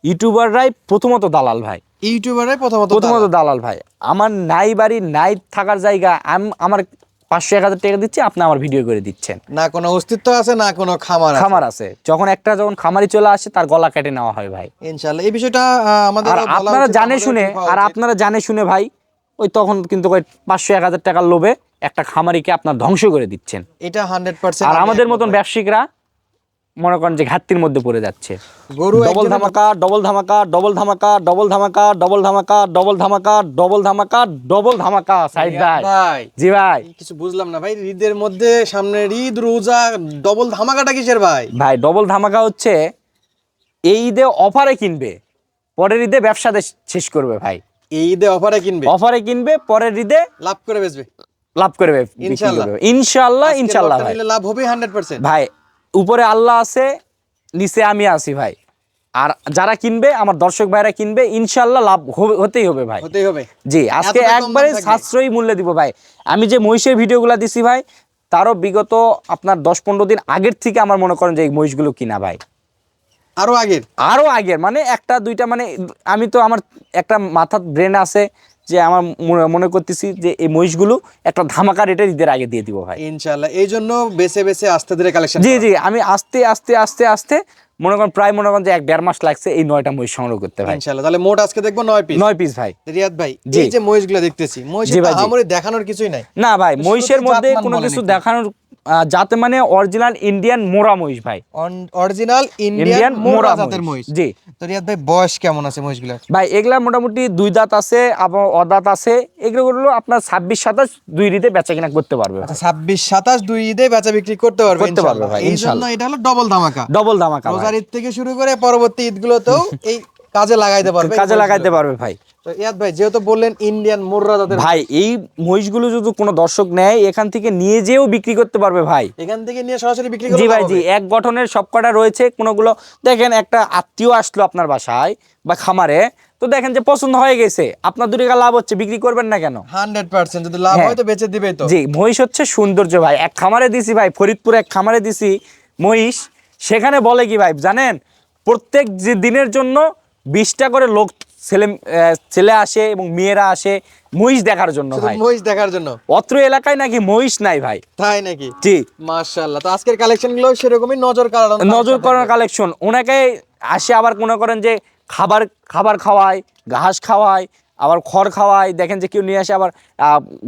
ইউটিউবাররাই প্রথমত দালাল ভাই, প্রথমত দালাল ভাই। আমার নাই বাড়ি নাই থাকার জায়গা, আমার 500-1000 টাকা দিচ্ছি, আপনি আমার ভিডিও করে দিচ্ছেন, না কোনো অস্তিত্ব আছে না কোনো খামার আছে। যখন খামারি চলে আসে তার গলা কেটে নেওয়া হয় ভাই। ইনশাআল্লাহ এই বিষয়টা আমাদের আর আপনারা জানে শুনে ভাই ওই তখন কিন্তু ওই 500-1000 টাকার লোভে একটা খামারিকে আপনার ধ্বংস করে দিচ্ছেন। এটা 100%। আর আমাদের মতন ব্যবসায়িকরা মনে করেন যে ঘাটতির মধ্যে পড়ে যাচ্ছে। গরু ডবল ধামাকা, ডবল ধামাকা, ডবল ধামাকা, ডবল ধামাকা, ডবল ধামাকা, ডবল ধামাকা, ডবল ধামাকা, ডবল ধামাকা। সাইদ ভাই, জি ভাই, কিছু বুঝলাম না ভাই, ঈদের মধ্যে সামনে ঈদ, রোজা, ডবল ধামাকাটা কিসের ভাই? ভাই ডবল ধামাকা হচ্ছে এই ঈদে অফারে কিনবে, পরের ঈদে ব্যবসা শেষ করবে ভাই। এই ঈদে অফারে কিনবে, পরের ঈদে লাভ করে বেচবে, ইনশাআল্লাহ, ইনশাআল্লাহ ভাই, লাভ হবে 100%। ভাই উপরে আল্লাহ আছে, নিচে আমি আছি ভাই। আর যারা কিনবে, আমার দর্শক ভাইরা কিনবে, ইনশাআল্লাহ লাভ হতেই হবে ভাই, হতেই হবে। জি, আজকে একবারে সাশ্রয়ী মূল্যে দিব ভাই। আমি যে মহিষের ভিডিওগুলো দিছি ভাই, তারও বিগত আপনার 10-15 দিন আগের থেকে আমার মনে করেন যে এই মহিষগুলো কিনা ভাই, আরো আগের মানে একটা দুইটা, মানে আমি তো আমার একটা মাথার ব্রেন আছে যে আমার মনে করতেছি যে এই মহিষগুলো একটা ধামাকা রেটে ঈদের আগে দিয়ে দিব ভাই ইনশাআল্লাহ। এই জন্য বেছে আস্তে ধীরে কালেকশন, জি আমি আস্তে মনে করেন প্রায় মনে করেন যে 1-1.5 মাস লাগছে এই 9টা মহিষ সংগ্রহ করতে ভাই ইনশাআল্লাহ। তাহলে মোট আজকে দেখবো 9 পিস ভাই। রিয়াদ ভাই, এই যে মহিষগুলো দেখতেছি, মহিষের আমরে দেখানোর কিছুই নাই না ভাই, মহিষের মধ্যে কোনো কিছু দেখানোর যাতে মানে অরিজিনাল ইন্ডিয়ান মোরা মহিষ ভাই, অরিজিনাল ইন্ডিয়ান মোরা জাতের মহিষ। জি তো রিয়াদ ভাই বয়স কেমন আছে মহিষগুলোর? ভাই এগুলা মোটামুটি 2 দাঁত আছে, আবার অদাঁত আছে। এগুলো আপনার 26-27 দুই ঈদে বেচা কিনা করতে পারবে। আচ্ছা 26-27 দুই ঈদে বেচা বিক্রি করতে পারবে ইনশাআল্লাহ। এই জন্য এটা হলো ডবল ধামাকা রোজার ঈদ থেকে শুরু করে পরবর্তী ঈদগুলোতেও এই কাজে লাগাইতে পারবে ভাই। তো ইয়াদ ভাই যেহেতু বললেন ইন্ডিয়ান মোররা জাতের ভাই, এই মহিষগুলো যদি কোনো দর্শক নেয় এখান থেকে নিয়ে যেও বিক্রি করতে পারবে ভাই, এখান থেকে নিয়ে সরাসরি বিক্রি করতে জি ভাই, জি এক গঠনের সবকটা রয়েছে। কোনগুলো দেখেন একটা আত্মীয় আসলো আপনার বাসায় বা খামারে, তো দেখেন যে পছন্দ হয়ে গেছে, আপনার 2 টাকা লাভ হচ্ছে, বিক্রি করবেন না কেন? 100% যদি লাভ হয় তো বেচে দিবেই তো। জি, মহিষ হচ্ছে সৌন্দর্য ভাই। এক খামারে দিছি ভাই, ফরিদপুরে এক খামারে দিছি মহিষ, সেখানে বলে কি ভাই জানেন, প্রত্যেক যে দিনের জন্য 20টা করে লোক ছেলে আসে এবং মেয়েরা আসে মহিষ দেখার জন্য ভাই, মহিষ দেখার জন্য। অত্র এলাকায় নাকি মহিষ নাই ভাই। তাই নাকি? জি মাশাআল্লাহ। তো আজকের কালেকশন গুলো সেরকমই নজর কাড়ানোর কালেকশন। ওনাকে আসে আবার মনে করেন যে খাবার খাওয়ায়, ঘাস খাওয়ায়, আবার খড় খাওয়ায়। দেখেন যে কেউ নিয়ে আসে আবার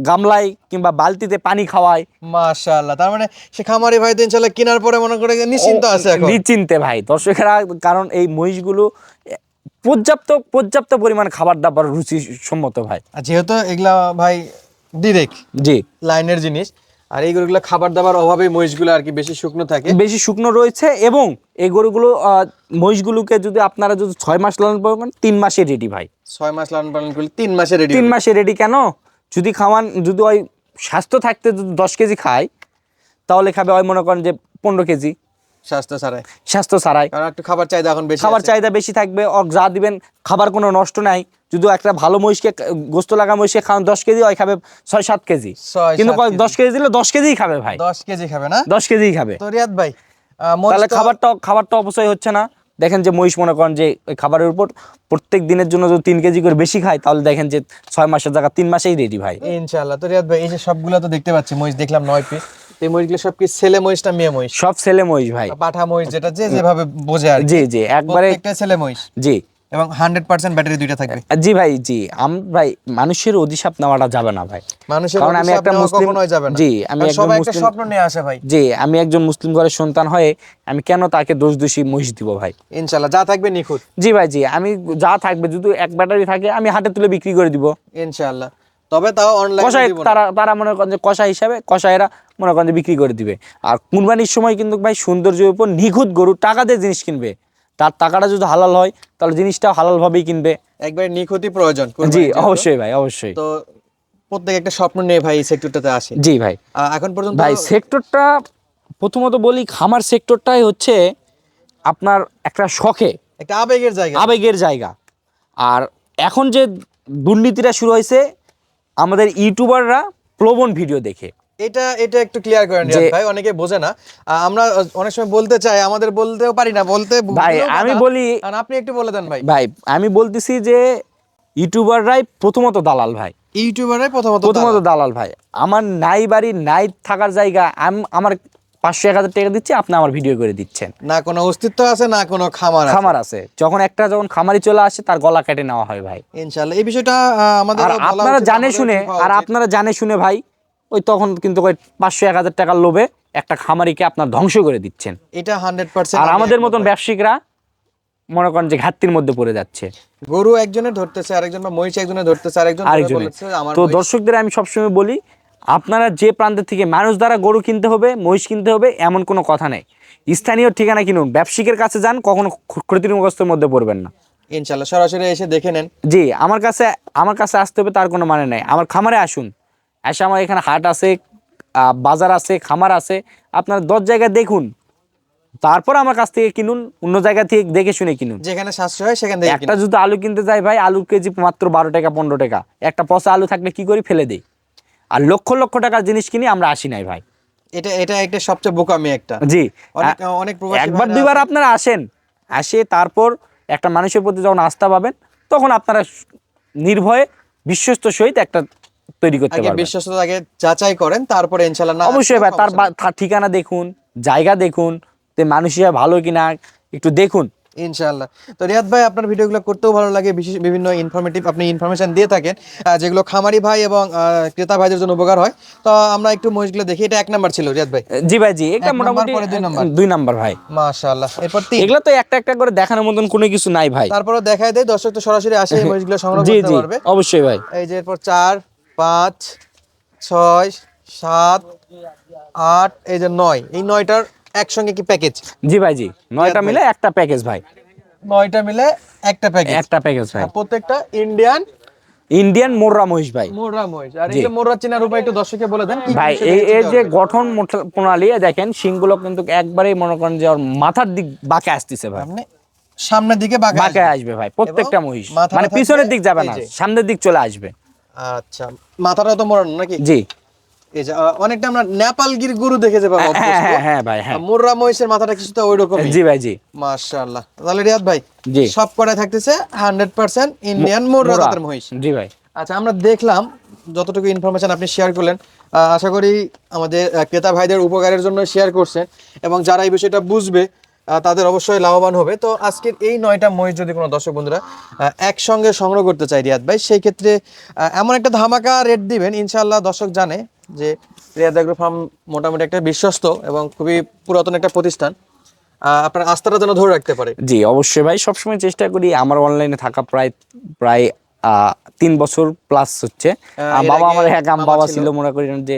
গামলায় কিংবা বালতিতে পানি খাওয়ায়। মাশাআল্লাহ। তার মানে সে খামারি ভাই তো ইনশাআল্লাহ কেনার পরে মনে করে নিশ্চিন্ত আছে এখন, নিশ্চিন্তে ভাই দর্শকেরা। কারণ এই মহিষগুলো পর্যাপ্ত পরিমাণ খাবার দাবার রুচি সম্মত ভাই। যেহেতু এগুলা ভাই ডিরেক্ট জি লাইনের জিনিস, আর এই গরুগুলো খাবার দাবার অভাবে মহিষগুলো আর কি বেশি শুকনো থাকে, বেশি শুকনো রয়েছে। এবং এই গরুগুলো মহিষগুলোকে যদি আপনারা যদি 6 মাস লালন পালন করেন, 3 মাসে রেডি ভাই। 6 মাস লালন পালন করলে 3 মাসে রেডি। 3 মাসে রেডি কেন? যদি খাওয়ান, যদি ওই স্বাস্থ্য থাকতে যদি 10 কেজি খায়, তাহলে খাবে ওই মনে করেন যে 15 কেজি স্বাস্থ্য ছাড়াই। কারণ একটু খাবার চাহিদা এখন বেশি, খাবার চাহিদা বেশি থাকবে। যা দিবেন খাবার কোনো নষ্ট নাই। যদি একটা ভালো মহিষকে, গোস্ত লাগা মহিষকে খাওয়ান 10 কেজি, ওই খাবে 6-7 কেজি। কিন্তু 10 কেজি দিলে 10 কেজিই খাবে ভাই, 10 কেজি খাবে না, 10 কেজিই খাবে। তো রিয়াদ ভাই তাহলে খাবারটা অপচয় হচ্ছে না। দেখেন যে মহিষ মনে করেন যে ওই খাবারের উপর প্রত্যেক দিনের জন্য যদি 3 কেজি করে বেশি খায়, তাহলে দেখেন যে 6 মাসের জায়গা 3 মাসেই রেডি ভাই ইনশাআল্লাহ। তো রিয়াদ ভাই এই যে সবগুলো তো দেখতে পাচ্ছি মহিষ, দেখলাম 9 পিস। এই মহিষগুলো সব কি ছেলে মহিষ না মেয়ে মহিষ? সব ছেলে মহিষ ভাই, পাঠা মহিষ যেটা যেভাবে বোঝে আর জি একবারে একটা ছেলে মহিষ। জি, এবং 100% ব্যাটারি দুইটা থাকবে। জি ভাই, জি ভাই মানুষের অভিশাপ নেওয়াটা যাবে না ভাই। কারণ আমি একটা মুসলিম, জি আমি সবাই একটা স্বপ্ন নিয়ে আসে ভাই। জি আমি একজন মুসলিম ঘরের সন্তান হয়ে আমি কেন তাকে দোষী মহিষ দিব ভাই? ইনশাআল্লাহ যা থাকবে নিখুঁত। জি ভাই, জি আমি যা থাকবে, যদি এক ব্যাটারি থাকে আমি হাটে তুলে বিক্রি করে দিব ইনশাআল্লাহ। তবে তাও অনলাইনে দিব না। তারা মনে করেন যে কষাই হিসাবে কষাইরা মনে করেন যে বিক্রি করে দিবে। আর কুরবানির সময় কিন্তু ভাই সৌন্দর্যের উপর নিখুঁত গরু টাকা দিয়ে জিনিস কিনবে। তার টাকাটা যদি হালাল হয় তাহলে জিনিসটা হালাল ভাবেই কিনবে। একবারে নিখুঁতই প্রয়োজন। জি অবশ্যই ভাই, অবশ্যই। তো প্রত্যেক একটা স্বপ্ন নিয়ে ভাই এই সেক্টরটাতে আসে। জি ভাই, এখন পর্যন্ত ভাই সেক্টরটা প্রথমত বলি, খামার সেক্টরটাই হচ্ছে আপনার একটা শখে, একটা আবেগের জায়গা। আর এখন যে দুর্নীতিটা শুরু হয়েছে, আমাদের ইউটিউবাররা প্রলোভন ভিডিও দেখে এটা এটা একটু ক্লিয়ার করেন রিয়াদ ভাই, অনেকে বোঝে না। আমরা অনেক সময় বলতে চাই, আমাদের বলতেও পারি না, বলতে ভাই আমি বলি, আপনি একটু বলে দেন ভাই। ভাই আমি বলতেছি যে ইউটিউবাররাই প্রথমত দালাল ভাই, ইউটিউবাররাই প্রথমত দালাল ভাই। আমার নাই বাড়ি নাই থাকার জায়গা, আমার 500-1000 টাকা দিচ্ছি, আপনি আমার ভিডিও করে দিচ্ছেন, না কোনো অস্তিত্ব আছে না কোনো খামার আছে। যখন খামারি চলে আসে তার গলা কেটে নেওয়া হয় ভাই। ইনশাআল্লাহ এই বিষয়টা আমাদের আপনারা জানে শুনে ভাই ওই তখন কিন্তু ওই 500-1000 টাকার লোভে একটা খামারিকে আপনার ধ্বংস করে দিচ্ছেন। এটা 100%। আর আমাদের মতন ব্যবসায়িকরা মনে করেন যে ঘাটতির মধ্যে পড়ে যাচ্ছে। গরু একজনের ধরতেছে আরেকজন, বা মহিষ একজনের ধরতেছে আরেকজন। তো দর্শকদের আমি সবসময় বলি, আপনারা যে প্রান্ত থেকে মানুষ দ্বারা গরু কিনতে হবে, মহিষ কিনতে হবে এমন কোনো কথা নেই। স্থানীয় ঠিকানা কিনুন, ব্যবসায়িকের কাছে যান, কখনো ক্ষতিগ্রস্তের মধ্যে পড়বেন না। ইনশাআল্লাহ সরাসরি এসে দেখে নেন। জি, আমার কাছে আসতে হবে তার কোনো মানে নাই। আমার খামারে আসুন, এসে আমার এখানে হাট আছে, বাজার আছে, খামার আছে, আপনার 10 জায়গায় দেখুন, তারপর আমার কাছ থেকে কিনুন। অন্য জায়গা থেকে দেখে শুনে কিনুন, যেখানে সাশ্রয় হয় সেখান থেকে। একটা যদি আলু কিনতে যাই ভাই, আলুর কেজি মাত্র 12 টাকা 15 টাকা। একটা পচা আলু থাকলে কি করি, ফেলে দেই। আর লক্ষ লক্ষ টাকার জিনিস কিনি, আমরা আসি নাই ভাই। এটা এটা একটা সবচেয়ে বোকামি একটা। জি, অনেক প্রবাসী একবার দুইবার আপনারা আসে তারপর একটা মানুষের প্রতি যখন আস্থা পাবেন, তখন আপনারা নির্ভয়ে বিশ্বস্ত সহিত একটা তৈরি করতে পারবেন। বিশ্বস্ততা আগে যাচাই করেন, তারপরে ইনশাআল্লাহ না অবশ্যই ভাই, তার ঠিকানা দেখুন, জায়গা দেখুন, তে মানুষ ভালো কিনা একটু দেখুন ইনশাআল্লাহ। তো রিয়াদ ভাই আপনার ভিডিওগুলো করতেও ভালো লাগে, বিভিন্ন ইনফরমেটিভ আপনি ইনফরমেশন দিয়ে থাকেন, যেগুলো খামারি ভাই এবং ক্রেতা ভাইদের জন্য উপকার হয়। তো আমরা একটু মহিষগুলো দেখি। এটা 1 নাম্বার ছিল রিয়াদ ভাই। জি ভাই, জি, এটা মোটামুটি 2 নাম্বার ভাই। মাশাআল্লাহ। এরপর 3। এগুলো তো একটা একটা করে দেখানোর মতন কোনো কিছু নাই ভাই। তারপরে দেখায় দেই, দর্শক তো সরাসরি আসে এই মহিষগুলো সংগ্রহ করতে পারবে। অবশ্যই ভাই। এই যে এরপর 4 5 6 7 8 এই যে 9, এই 9টার একসঙ্গে কি প্যাকেজ? জি ভাই, জি, 9টা মিলে একটা প্যাকেজ ভাই। 9টা মিলে একটা প্যাকেজ ভাই। প্রত্যেকটা ইন্ডিয়ান মোররা মহিষ ভাই। মোররা মহিষ। আর এই যে মোররা চেনার উপায় একটু দর্শককে বলে দেন ভাই। এই যে গঠন প্রণালী দেখেন, শিংগুলো কিন্তু একবারেই মনে করেন যে ওর মাথার দিক বাঁকে আসতেছে ভাই, মানে সামনের দিকে বাঁকে আসবে ভাই প্রত্যেকটা মহিষ। মানে পিছনের দিক যাবে না, সামনের দিক চলে আসবে। আচ্ছা, মাথাটাও তো মোড়ানো নাকি? জি। এই যে অনেকটা আমরা নেপালগির গরু দেখে যাবো। হ্যাঁ ভাই, হ্যাঁ। মোররা মহিষের মাথাটা কিছুটা ওইরকমই। জি ভাই, জি। মাশাআল্লাহ। তাহলে রিয়াদ ভাই, জি, সব কটাই থাকতেছে 100% ইন্ডিয়ান মোররা জাতের মহিষ। জি ভাই। আচ্ছা, আমরা দেখলাম যতটুকু ইনফরমেশন আপনি শেয়ার করলেন, আশা করি আমাদের ক্রেতা ভাইদের উপকারের জন্য শেয়ার করছেন, এবং যারা এই বিষয়টা বুঝবে তাদের অবশ্যই লাভবান হবে। তো আজকের এই 9টা মহিষ যদি কোনো দর্শক বন্ধুরা একসঙ্গে সংগ্রহ করতে চাই রিয়াদ ভাই, সেই ক্ষেত্রে এমন একটা ধামাকা রেট দিবেন ইনশাআল্লাহ। দর্শক জানে যে রিয়াদ এগ্রো ফার্ম মোটামুটি একটা বিশ্বস্ত এবং খুবই পুরাতন একটা প্রতিষ্ঠান, আপনার আস্থাটা যেন ধরে রাখতে পারে। জি, অবশ্যই ভাই, সবসময় চেষ্টা করি। আমার অনলাইনে থাকা প্রায় 3 বছর প্লাস হচ্ছে। বাবা আমার বাবা ছিল মনে করেন যে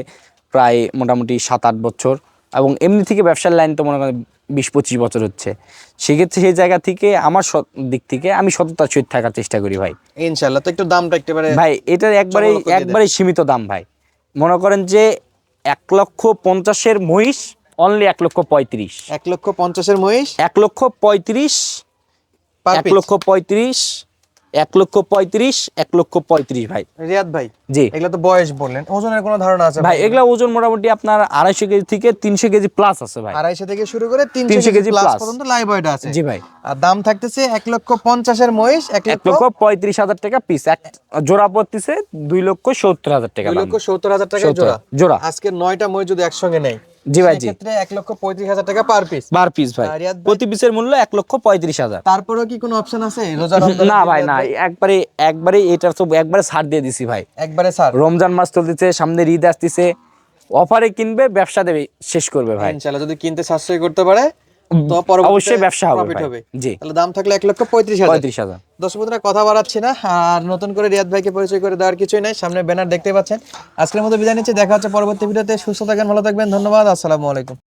প্রায় মোটামুটি 7-8 বছর, এবং এমনি থেকে ব্যবসার লাইন তো মনে করেন 20-25 বছর হচ্ছে। সেক্ষেত্রে সেই জায়গা থেকে আমার দিক থেকে আমি সততার সহিত থাকার চেষ্টা করি ভাই ইনশাআল্লাহ। তো একটু দামটা একেবারে ভাই, এটার একবারে সীমিত দাম ভাই। মনে করেন যে 1,50,000-এর মহিষ অনলি 1,35,000। 1,50,000-এর মহিষ 1,35,000, 1,35,000, 1,35,000 ভাই। রিয়াদ ভাই, জি, এগুলা তো বয়স বললেন, ওজনের কোনো ধারণা আছে ভাই? এগুলা ওজন মোটামুটি আপনার 250 কেজি থেকে 300 কেজি প্লাস আছে ভাই। 250 থেকে শুরু করে 300 কেজি প্লাস পর্যন্ত লাইভ ওয়েট আছে। জি ভাই। আর দাম থাকতেছে 1,50,000-এর মহিষ 1,35,000 টাকা পিস। এক জোড়া পড়তেছে 2,70,000 টাকা। 2,70,000 টাকা জোড়া। আজকে 9টা মহিষ যদি একসঙ্গে নেই, জি ভাই, জি, সেক্ষেত্রে 1,35,000 টাকা পার পিস ভাই। প্রতি পিসের মূল্য 1,35,000। তারপরেও কি কোনো অপশন আছে? না ভাই, না, একবারে এটা তো একবারে ছাড় দিয়ে দিছি ভাই, একবারে ছাড়। রমজান মাস চলতেছে, সামনে ঈদ আসতেছে, অফারে কিনবে, ব্যবসা দেবে, শেষ করবে ভাই ইনশাআল্লাহ। যদি কিনতে সাশ্রয় করতে পারে তো অবশ্যই ব্যবসা হবে। জি, তাহলে দাম থাকলে 1,35,000। দর্শক বন্ধুরা, কথা বাড়াচ্ছি না, আর নতুন করে রিয়াদ ভাইকে পরিচয় করে দেওয়ার কিছুই নাই। সামনে ব্যানার দেখতে পাচ্ছেন। আজকের মতো বিদায় নিচ্ছি, দেখা হচ্ছে পরবর্তী ভিডিওতে। সুস্থ থাকবেন, ভালো থাকবেন, ধন্যবাদ, আসসালামু আলাইকুম।